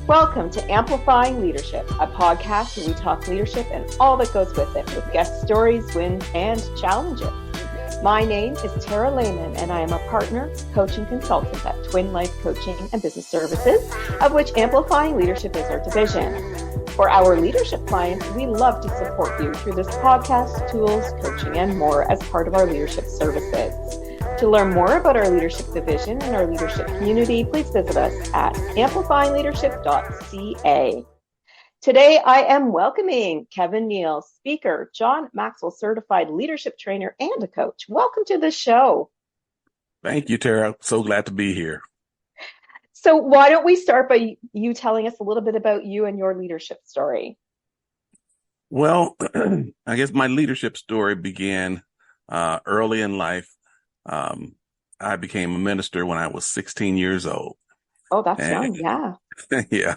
Welcome to Amplifying Leadership, a podcast where we talk leadership and all that goes with it, with guest stories, wins, and challenges. My name is Tara and I am a partner, coach, and consultant at Twin Life Coaching and Business Services, of which Amplifying Leadership is our division. For our leadership clients, we love to support you through this podcast, tools, coaching, and more as part of our leadership services. To learn more about our leadership division and our leadership community, please visit us at amplifyingleadership.ca. Today, I am welcoming Kevin Neal, speaker, John Maxwell certified leadership trainer, and a coach. Welcome to the show. Thank you, Tara. So glad to be here. So why don't we start by you telling us a little bit about you and your leadership story? Well, I guess my leadership story began early in life. I became a minister when I was 16 years old. Oh, that's young. Yeah. Yeah.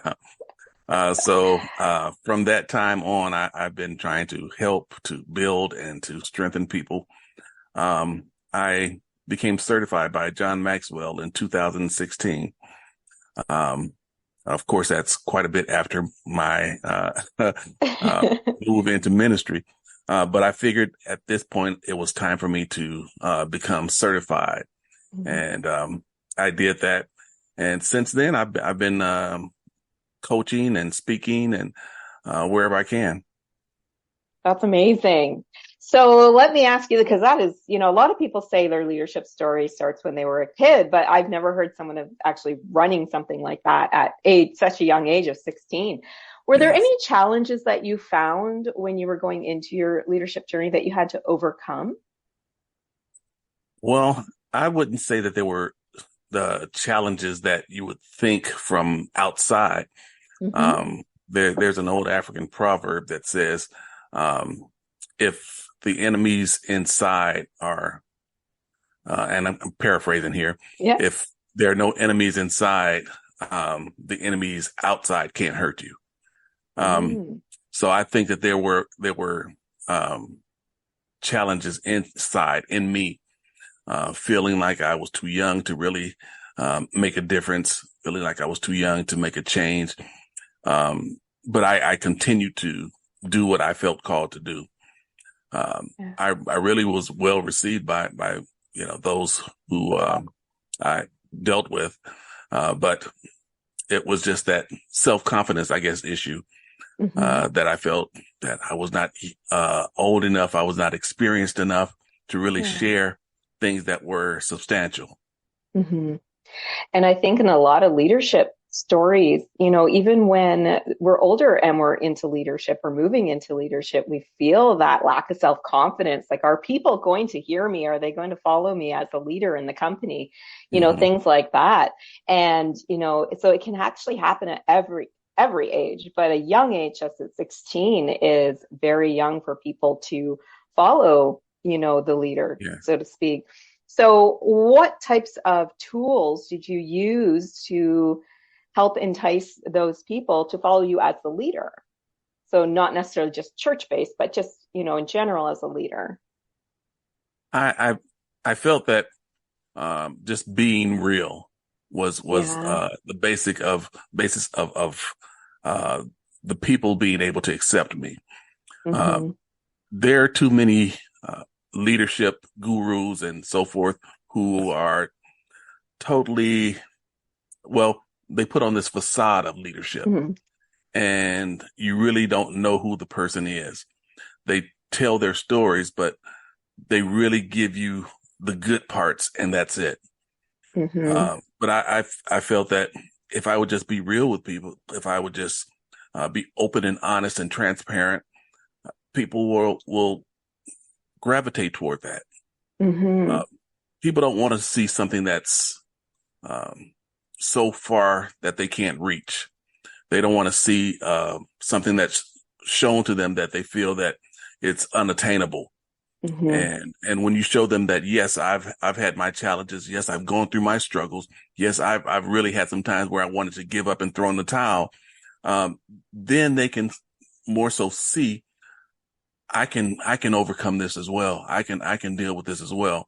So from that time on, I've been trying to help, to build, and to strengthen people. I became certified by John Maxwell in 2016. Of course, that's quite a bit after my move into ministry. But I figured at this point it was time for me to become certified. Mm-hmm. And I did that. And since then, I've been coaching and speaking and wherever I can. That's amazing. So let me ask you, because that is, a lot of people say their leadership story starts when they were a kid, but I've never heard someone of actually running something like that at such a young age of 16. Were there any challenges that you found when you were going into your leadership journey that you had to overcome? Well, I wouldn't say that there were the challenges that you would think from outside. Mm-hmm. There's an old African proverb that says, if the enemies inside are, and I'm paraphrasing here, if there are no enemies inside, the enemies outside can't hurt you. So I think that there were challenges inside in me, feeling like I was too young to really make a difference, feeling like I was too young to make a change. But I continued to do what I felt called to do. I really was well received by those who I dealt with, but it was just that self-confidence, I guess, issue. Mm-hmm. That I felt that I was not old enough, I was not experienced enough to really share things that were substantial. Mm-hmm. And I think in a lot of leadership stories, even when we're older and we're into leadership or moving into leadership, we feel that lack of self-confidence. Like, are people going to hear me? Are they going to follow me as a leader in the company? Mm-hmm. Things like that. And, so it can actually happen at every age, but a young age, just at 16, is very young for people to follow, the leader, so to speak. So what types of tools did you use to help entice those people to follow you as the leader? So not necessarily just church-based, but just, in general as a leader. I felt that just being real was the basis of the people being able to accept me. Mm-hmm. There are too many leadership gurus and so forth who are totally, they put on this facade of leadership, mm-hmm. and you really don't know who the person is. They tell their stories, but they really give you the good parts, and that's it. Mm-hmm. But I felt that if I would just be real with people, if I would just be open and honest and transparent, people will gravitate toward that. Mm-hmm. People don't want to see something that's so far that they can't reach. They don't want to see something that's shown to them that they feel that it's unattainable. Mm-hmm. And when you show them that, yes, I've had my challenges. Yes, I've gone through my struggles. Yes, I've really had some times where I wanted to give up and throw in the towel. Then they can more so see, I can overcome this as well. I can deal with this as well.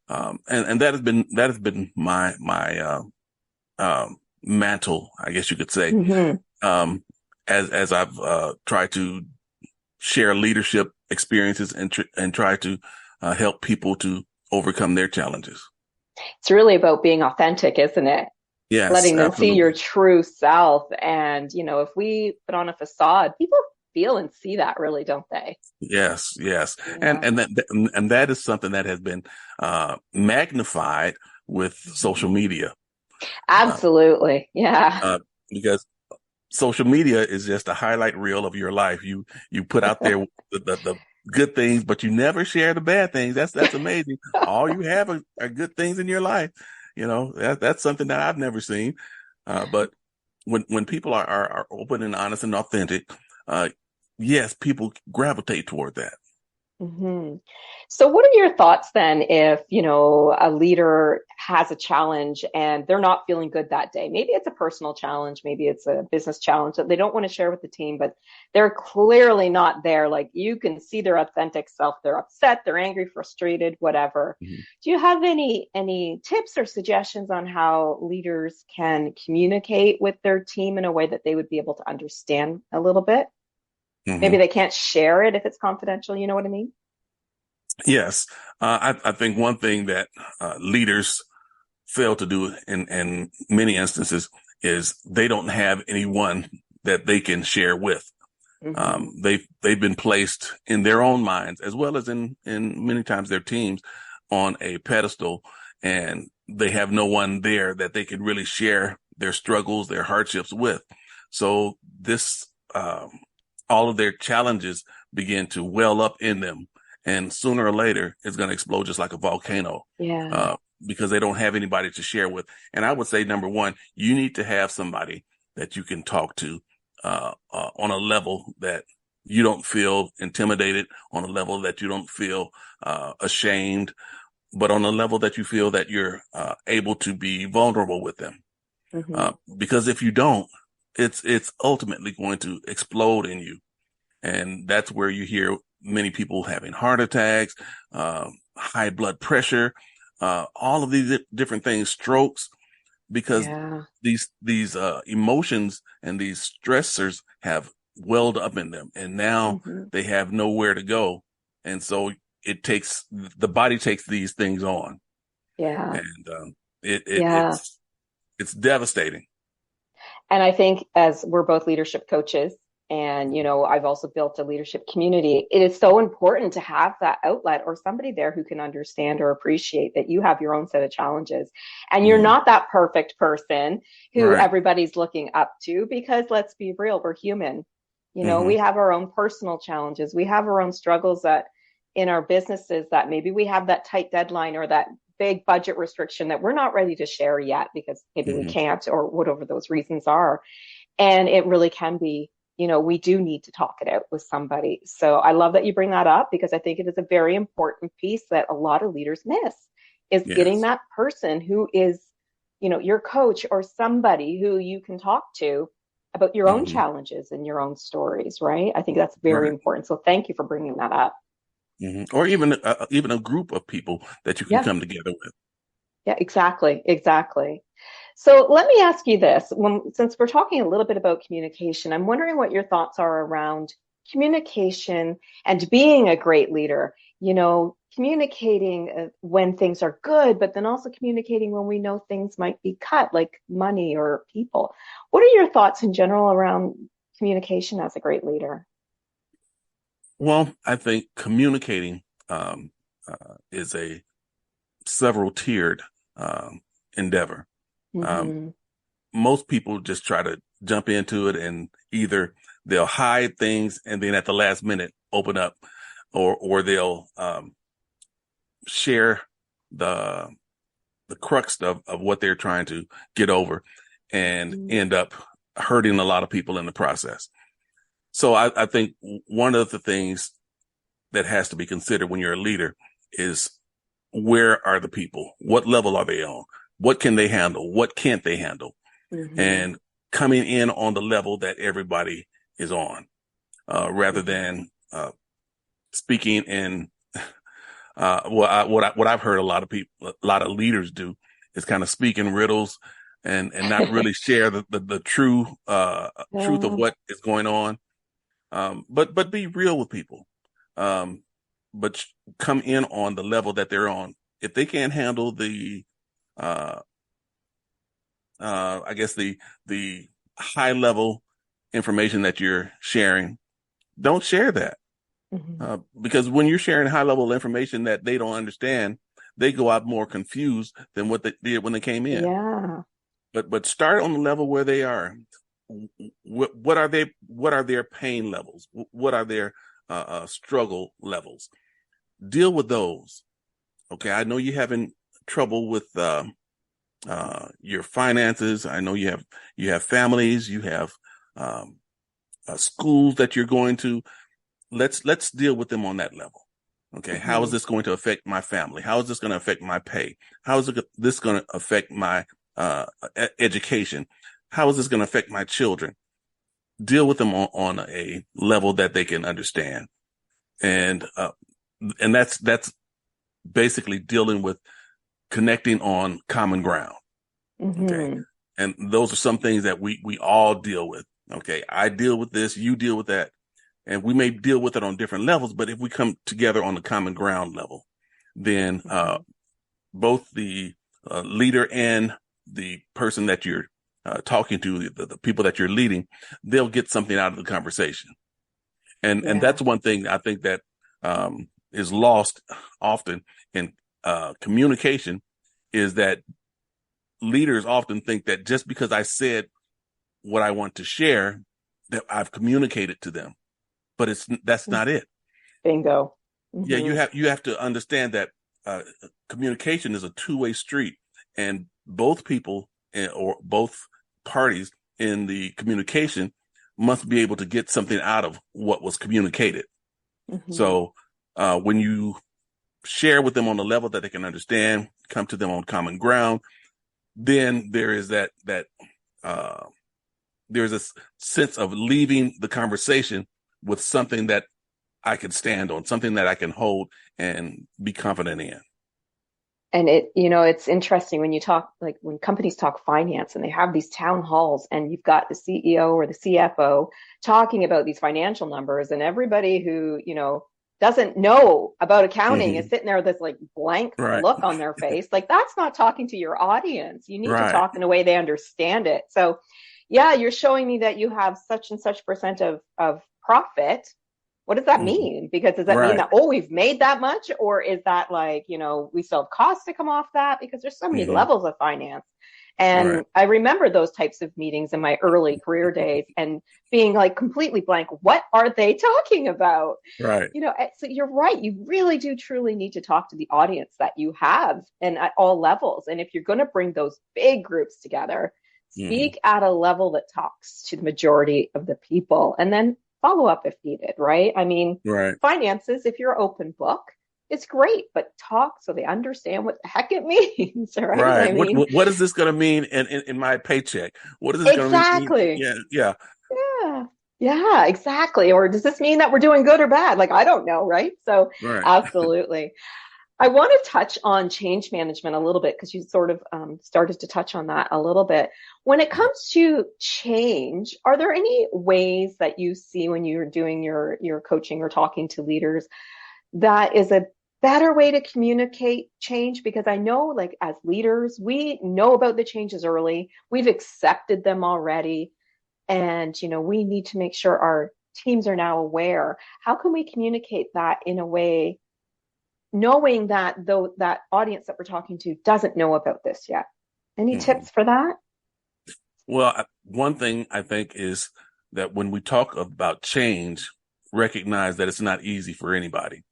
And that has been my mantle, I guess you could say, Mm-hmm. as I've tried to share leadership experiences and try to help people to overcome their challenges. It's really about being authentic, isn't it? Yes, Letting them see your absolutely. true self. And, if we put on a facade, people feel and see that really, don't they? Yes, yes, Yeah, and that is something that has been magnified with social media, uh, absolutely. Yeah. uh, because social media is just a highlight reel of your life. You put out there the good things, but you never share the bad things. That's amazing. All you have are good things in your life. That's something that I've never seen. But when people are open and honest and authentic, uh, yes, people gravitate toward that. hmm So, what are your thoughts then if, a leader has a challenge and they're not feeling good that day? Maybe it's a personal challenge, maybe it's a business challenge that they don't want to share with the team, but they're clearly not there. Like you can see their authentic self. They're upset, they're angry, frustrated, whatever. Mhm. Do you have any tips or suggestions on how leaders can communicate with their team in a way that they would be able to understand a little bit? Maybe Mhm. they can't share it if it's confidential, you know what I mean? Yes, I think one thing that leaders fail to do in many instances is they don't have anyone that they can share with. hmm They've been placed in their own minds as well as in many times their teams on a pedestal, and they have no one there that they can really share their struggles, their hardships with. So this all of their challenges begin to well up in them, and sooner or later it's going to explode just like a volcano. Yeah. Uh, because they don't have anybody to share with. And I would say, number one, you need to have somebody that you can talk to on a level that you don't feel intimidated, on a level that you don't feel ashamed, but on a level that you feel that you're able to be vulnerable with them. hmm Because if you don't, it's ultimately going to explode in you, and that's where you hear many people having heart attacks, high blood pressure, all of these different things, strokes, because Yeah. these emotions and these stressors have welled up in them, and now hmm they have nowhere to go, and so the body takes these things on, Yeah. and it, it Yeah. it's it's devastating. And I think as we're both leadership coaches, and I've also built a leadership community, it is so important to have that outlet or somebody there who can understand or appreciate that you have your own set of challenges and you're Mhm. not that perfect person who Right. everybody's looking up to, because let's be real, we're human. We Hmm. have our own personal challenges. We have our own struggles that in our businesses that maybe we have that tight deadline or that big budget restriction that we're not ready to share yet because maybe we Hmm. can't or whatever those reasons are. And it really can be, we do need to talk it out with somebody. So I love that you bring that up because I think it is a very important piece that a lot of leaders miss is getting Yes. that person who is, your coach or somebody who you can talk to about your own Hmm. challenges and your own stories, right? I think that's very Right. important. So thank you for bringing that up. Or even a group of people that you can Yeah. come together with. Yeah, exactly, exactly. So let me ask you this. Since we're talking a little bit about communication, I'm wondering what your thoughts are around communication and being a great leader. Communicating when things are good, but then also communicating when we know things might be cut, like money or people. What are your thoughts in general around communication as a great leader? Well, I think communicating is a several tiered endeavor. Um, hmm Most people just try to jump into it, and either they'll hide things and then at the last minute open up, or they'll share the the crux of what they're trying to get over and end up hurting a lot of people in the process. So I think one of the things that has to be considered when you're a leader is, where are the people? What level are they on? What can they handle? What can't they handle? hmm And coming in on the level that everybody is on, rather hmm than speaking in what I've heard a lot of people, a lot of leaders do is kind of speak in riddles, and not really share the true truth of Yeah. what is going on. But be real with people. But come in on the level that they're on. If they can't handle the uh, I guess the high level information that you're sharing, don't share that. Mhm. Because when you're sharing high level information that they don't understand, they go out more confused than what they did when they came in. Yeah. But start on the level where they are. What are they? What are their pain levels? What are their struggle levels? Deal with those. Okay, I know you're having trouble with your finances. I know you have families, you have um, schools that you're going to. Let's deal with them on that level. Okay, how is Mhm. this going to affect my family? How is this going to affect my pay? How is this going to affect my education? How is this going to affect my children? Deal with them on a level that they can understand, and that's basically dealing with connecting on common ground. Okay. Mhm. And those are some things that we all deal with. Okay. I deal with this, you deal with that. And we may deal with it on different levels, but if we come together on the common ground level, then Mhm. both the leader and the person that you're talking to, the people that you're leading, they'll get something out of the conversation. And Yeah. that's one thing I think that is lost often in communication, is that leaders often think that just because I said what I want to share, that I've communicated to them, but that's not it. Bingo. Yeah, Mhm. you have to understand that uh, communication is a two-way street, and both people or both parties in the communication must be able to get something out of what was communicated. Mhm. So when you share with them on a level that they can understand, come to them on common ground, then there is that uh, there's a sense of leaving the conversation with something that I can stand on, something that I can hold and be confident in. And it's interesting when you talk, like when companies talk finance and they have these town halls and you've got the CEO or the CFO talking about these financial numbers and everybody who, doesn't know about accounting is Mm-hmm. sitting there with this like blank Right, look on their face. Like that's not talking to your audience. You need to right. talk in a way they understand it. So yeah, you're showing me that you have such and such percent of profit. What does that Mm-hmm. mean? Because does that mean Right. that, oh, we've made that much? Or is that like, we still have costs to come off that? Because there's so many Mm-hmm. levels of finance. Right, And I remember those types of meetings in my early career days and being like completely blank. What are they talking about? right. So you're right. You really do truly need to talk to the audience that you have and at all levels. And if you're going to bring those big groups together, Mm-hmm. speak at a level that talks to the majority of the people and then follow up if needed, right? I mean, Right. finances, if you're open book, it's great, but talk so they understand what the heck it means, right? Right. I mean, What is this going to mean in my paycheck? What is this going to mean? exactly. Yeah, yeah. Yeah. Yeah, exactly. Or does this mean that we're doing good or bad? Like, I don't know, right? So, Right. absolutely. I want to touch on change management a little bit because you sort of started to touch on that a little bit. When it comes to change, are there any ways that you see when you're doing your coaching or talking to leaders that is a better way to communicate change? Because I know, like, as leaders, we know about the changes early, we've accepted them already, and we need to make sure our teams are now aware. How can we communicate that in a way knowing that though that audience that we're talking to doesn't know about this yet? Any Mm-hmm. tips for that? Well, one thing I think is that when we talk about change, recognize that it's not easy for anybody.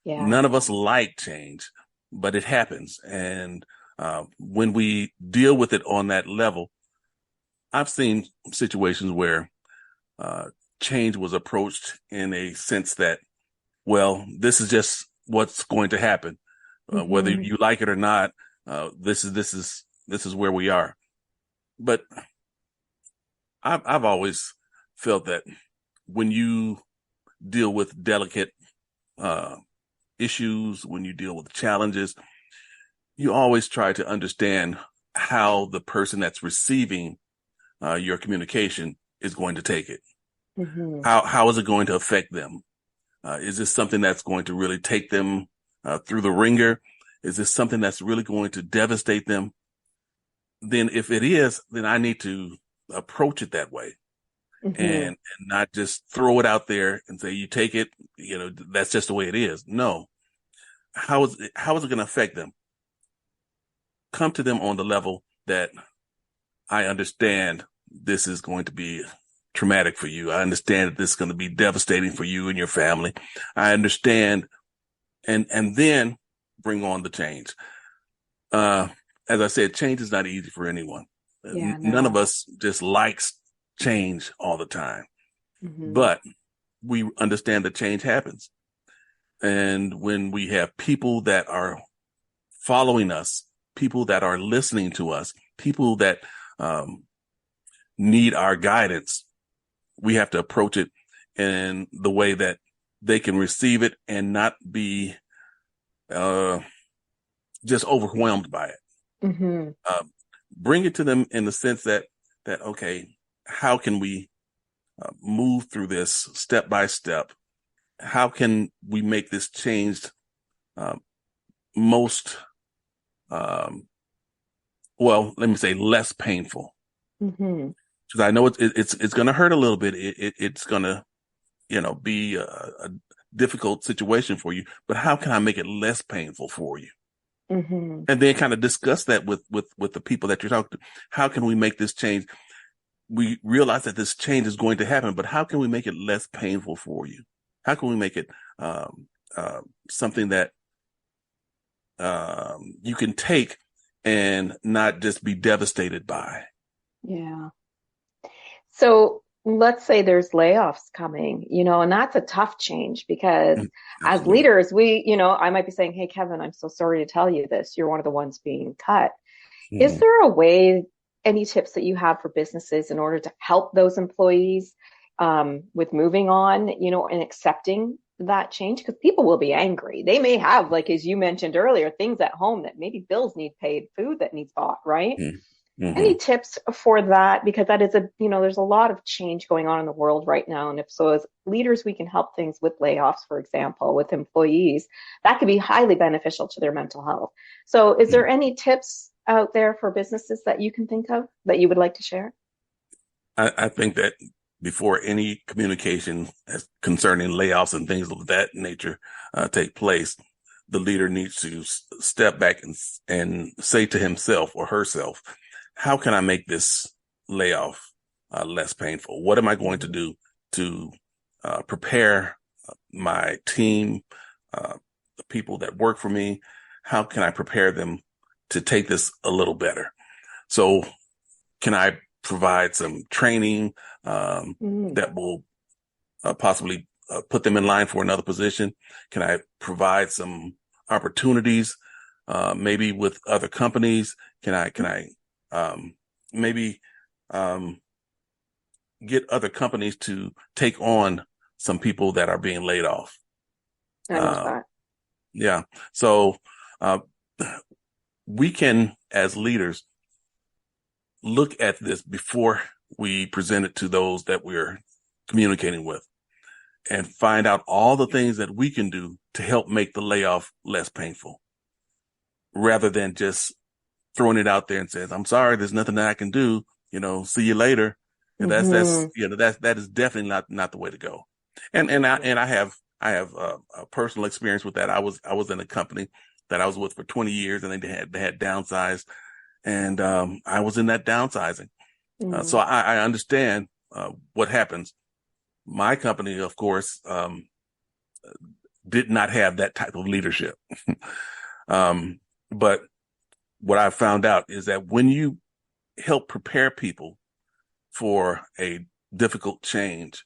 Yeah. None of us like change, but it happens. And when we deal with it on that level, I've seen situations where uh, change was approached in a sense that, well, this is just what's going to happen, whether Mm-hmm. you like it or not. This is where we are. But I've always felt that when you deal with delicate uh, issues, when you deal with challenges, you always try to understand how the person that's receiving your communication is going to take it. Mm-hmm. How is it going to affect them? Is this something that's going to really take them through the ringer? Is this something that's really going to devastate them? Then if it is, then I need to approach it that way Mm-hmm. and not just throw it out there and say, you take it, that's just the way it is. No. How is it going to affect them? Come to them on the level that I understand this is going to be traumatic for you. I understand that this is going to be devastating for you and your family. I understand, and then bring on the change. As I said, change is not easy for anyone. Yeah, None of no. us just likes change all the time, Mm-hmm. but we understand that change happens. And when we have people that are following us, people that are listening to us, people that need our guidance, we have to approach it in the way that they can receive it and not be just overwhelmed by it. Mm-hmm. Bring it to them in the sense that okay, how can we move through this step by step? How can we make this change most well, let me say less painful? Mm-hmm. Because I know it's going to hurt a little bit. It's going to be a difficult situation for you. But how can I make it less painful for you? Mm-hmm. And then kind of discuss that with the people that you're talking to. How can we make this change? We realize that this change is going to happen, but how can we make it less painful for you? How can we make it something that you can take and not just be devastated by? Yeah. So let's say there's layoffs coming, and that's a tough change because as Absolutely. leaders, I might be saying, hey, Kevin, I'm so sorry to tell you this. You're one of the ones being cut. Is Mm-hmm. there a way, any tips that you have for businesses in order to help those employees with moving on, and accepting that change? Because people will be angry. They may have, like, as you mentioned earlier, things at home that maybe bills need paid, food that needs bought, right? Mm-hmm. Any tips for that? Because that is there's a lot of change going on in the world right now. And if so, as leaders, we can help things with layoffs, for example, with employees, that could be highly beneficial to their mental health. So is there any tips out there for businesses that you can think of that you would like to share? I think that before any communication as concerning layoffs and things of that nature take place, the leader needs to step back and say to himself or herself, how can I make this layoff less painful? What am I going to Mm-hmm. do to prepare my team, the people that work for me? How can I prepare them to take this a little better? So can I provide some training Mm-hmm. that will possibly put them in line for another position? Can I provide some opportunities, maybe with other companies? Can I maybe get other companies to take on some people that are being laid off? I love Uh, that. yeah. So uh, we can, as leaders, look at this before we present it to those that we're communicating with and find out all the things that we can do to help make the layoff less painful rather than just throwing it out there and says, I'm sorry, there's nothing that I can do, see you later. And Mm-hmm. that is definitely not the way to go. And I have a personal experience with that. I was in a company that I was with for 20 years and they had downsized and I was in that downsizing. So Mm-hmm. I understand what happens. My company, of course, did not have that type of leadership. But what I found out is that when you help prepare people for a difficult change,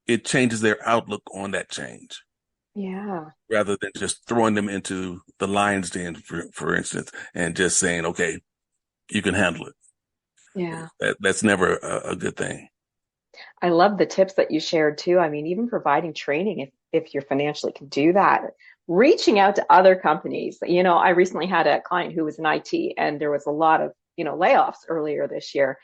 it changes their outlook on that change Yeah. rather than just throwing them into the lion's den, for instance, and just saying, okay, you can handle it. Yeah. That's never a good thing. I love the tips that you shared too. I mean, even providing training if you're financially can do that. Reaching out to other companies. I recently had a client who was in IT and there was a lot of layoffs earlier this year.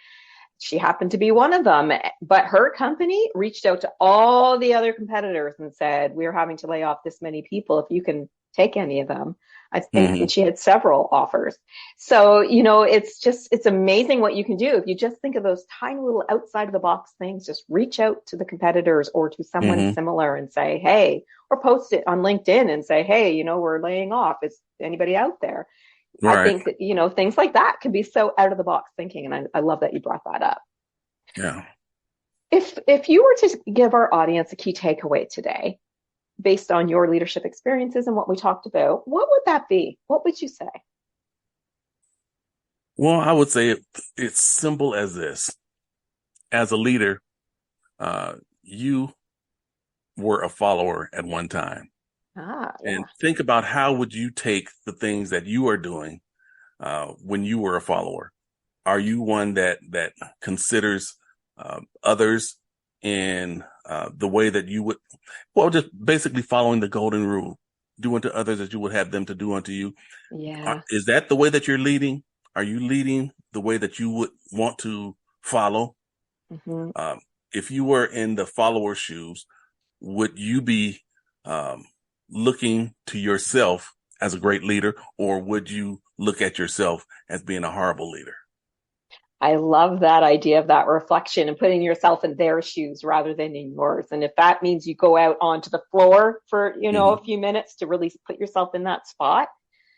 She happened to be one of them, but her company reached out to all the other competitors and said, we're having to lay off this many people. If you can take any of them. I think Mm-hmm. that she had several offers. So, it's amazing what you can do. If you just think of those tiny little outside of the box things, just reach out to the competitors or to someone Mm-hmm. similar and say, hey, or post it on LinkedIn and say, hey, we're laying off. Is anybody out there? I Right. think that, things like that can be so out of the box thinking. And I love that you brought that up. Yeah. If you were to give our audience a key takeaway today, based on your leadership experiences and what we talked about, what would that be? What would you say? Well, I would say it's simple as this. As a leader, you were a follower at one time. Yeah. And think about how would you take the things that you are doing when you were a follower? Are you one that considers others in the way that you would, just basically following the golden rule, do unto others as you would have them to do unto you? Yeah. Is that the way that you're leading? Are you leading the way that you would want to follow? Mm-hmm. If you were in the follower's shoes, would you be looking to yourself as a great leader, or would you look at yourself as being a horrible leader? I love that idea of that reflection and putting yourself in their shoes rather than in yours. And if that means you go out onto the floor for, Mm-hmm. a few minutes to really put yourself in that spot,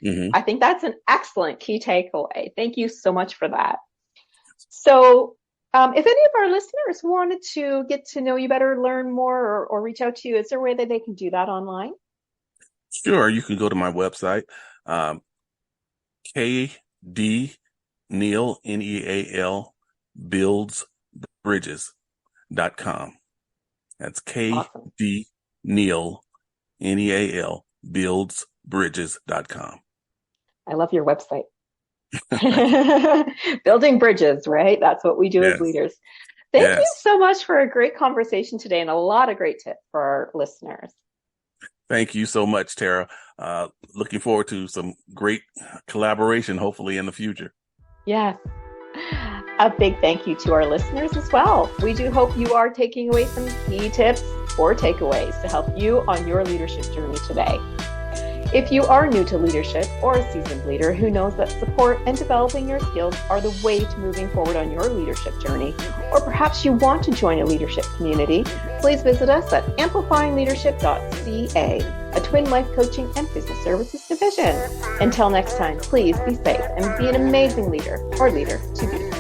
Mm-hmm. I think that's an excellent key takeaway. Thank you so much for that. So, if any of our listeners wanted to get to know you better, learn more, or reach out to you, is there a way that they can do that online? Sure, you can go to my website, KD Neal, Neal, buildsbridges.com. That's Awesome. KD Neal, Neal, buildsbridges.com. I love your website. Building bridges, right? That's what we do as Yes, leaders. Thank you yes. so much for a great conversation today and a lot of great tips for our listeners. Thank you so much, Tara. Looking forward to some great collaboration, hopefully in the future. Yes. A big thank you to our listeners as well. We do hope you are taking away some key tips or takeaways to help you on your leadership journey today. If you are new to leadership or a seasoned leader who knows that support and developing your skills are the way to moving forward on your leadership journey, or perhaps you want to join a leadership community, please visit us at amplifyingleadership.ca, a twin life coaching and business services division. Until next time, please be safe and be an amazing leader or leader to be.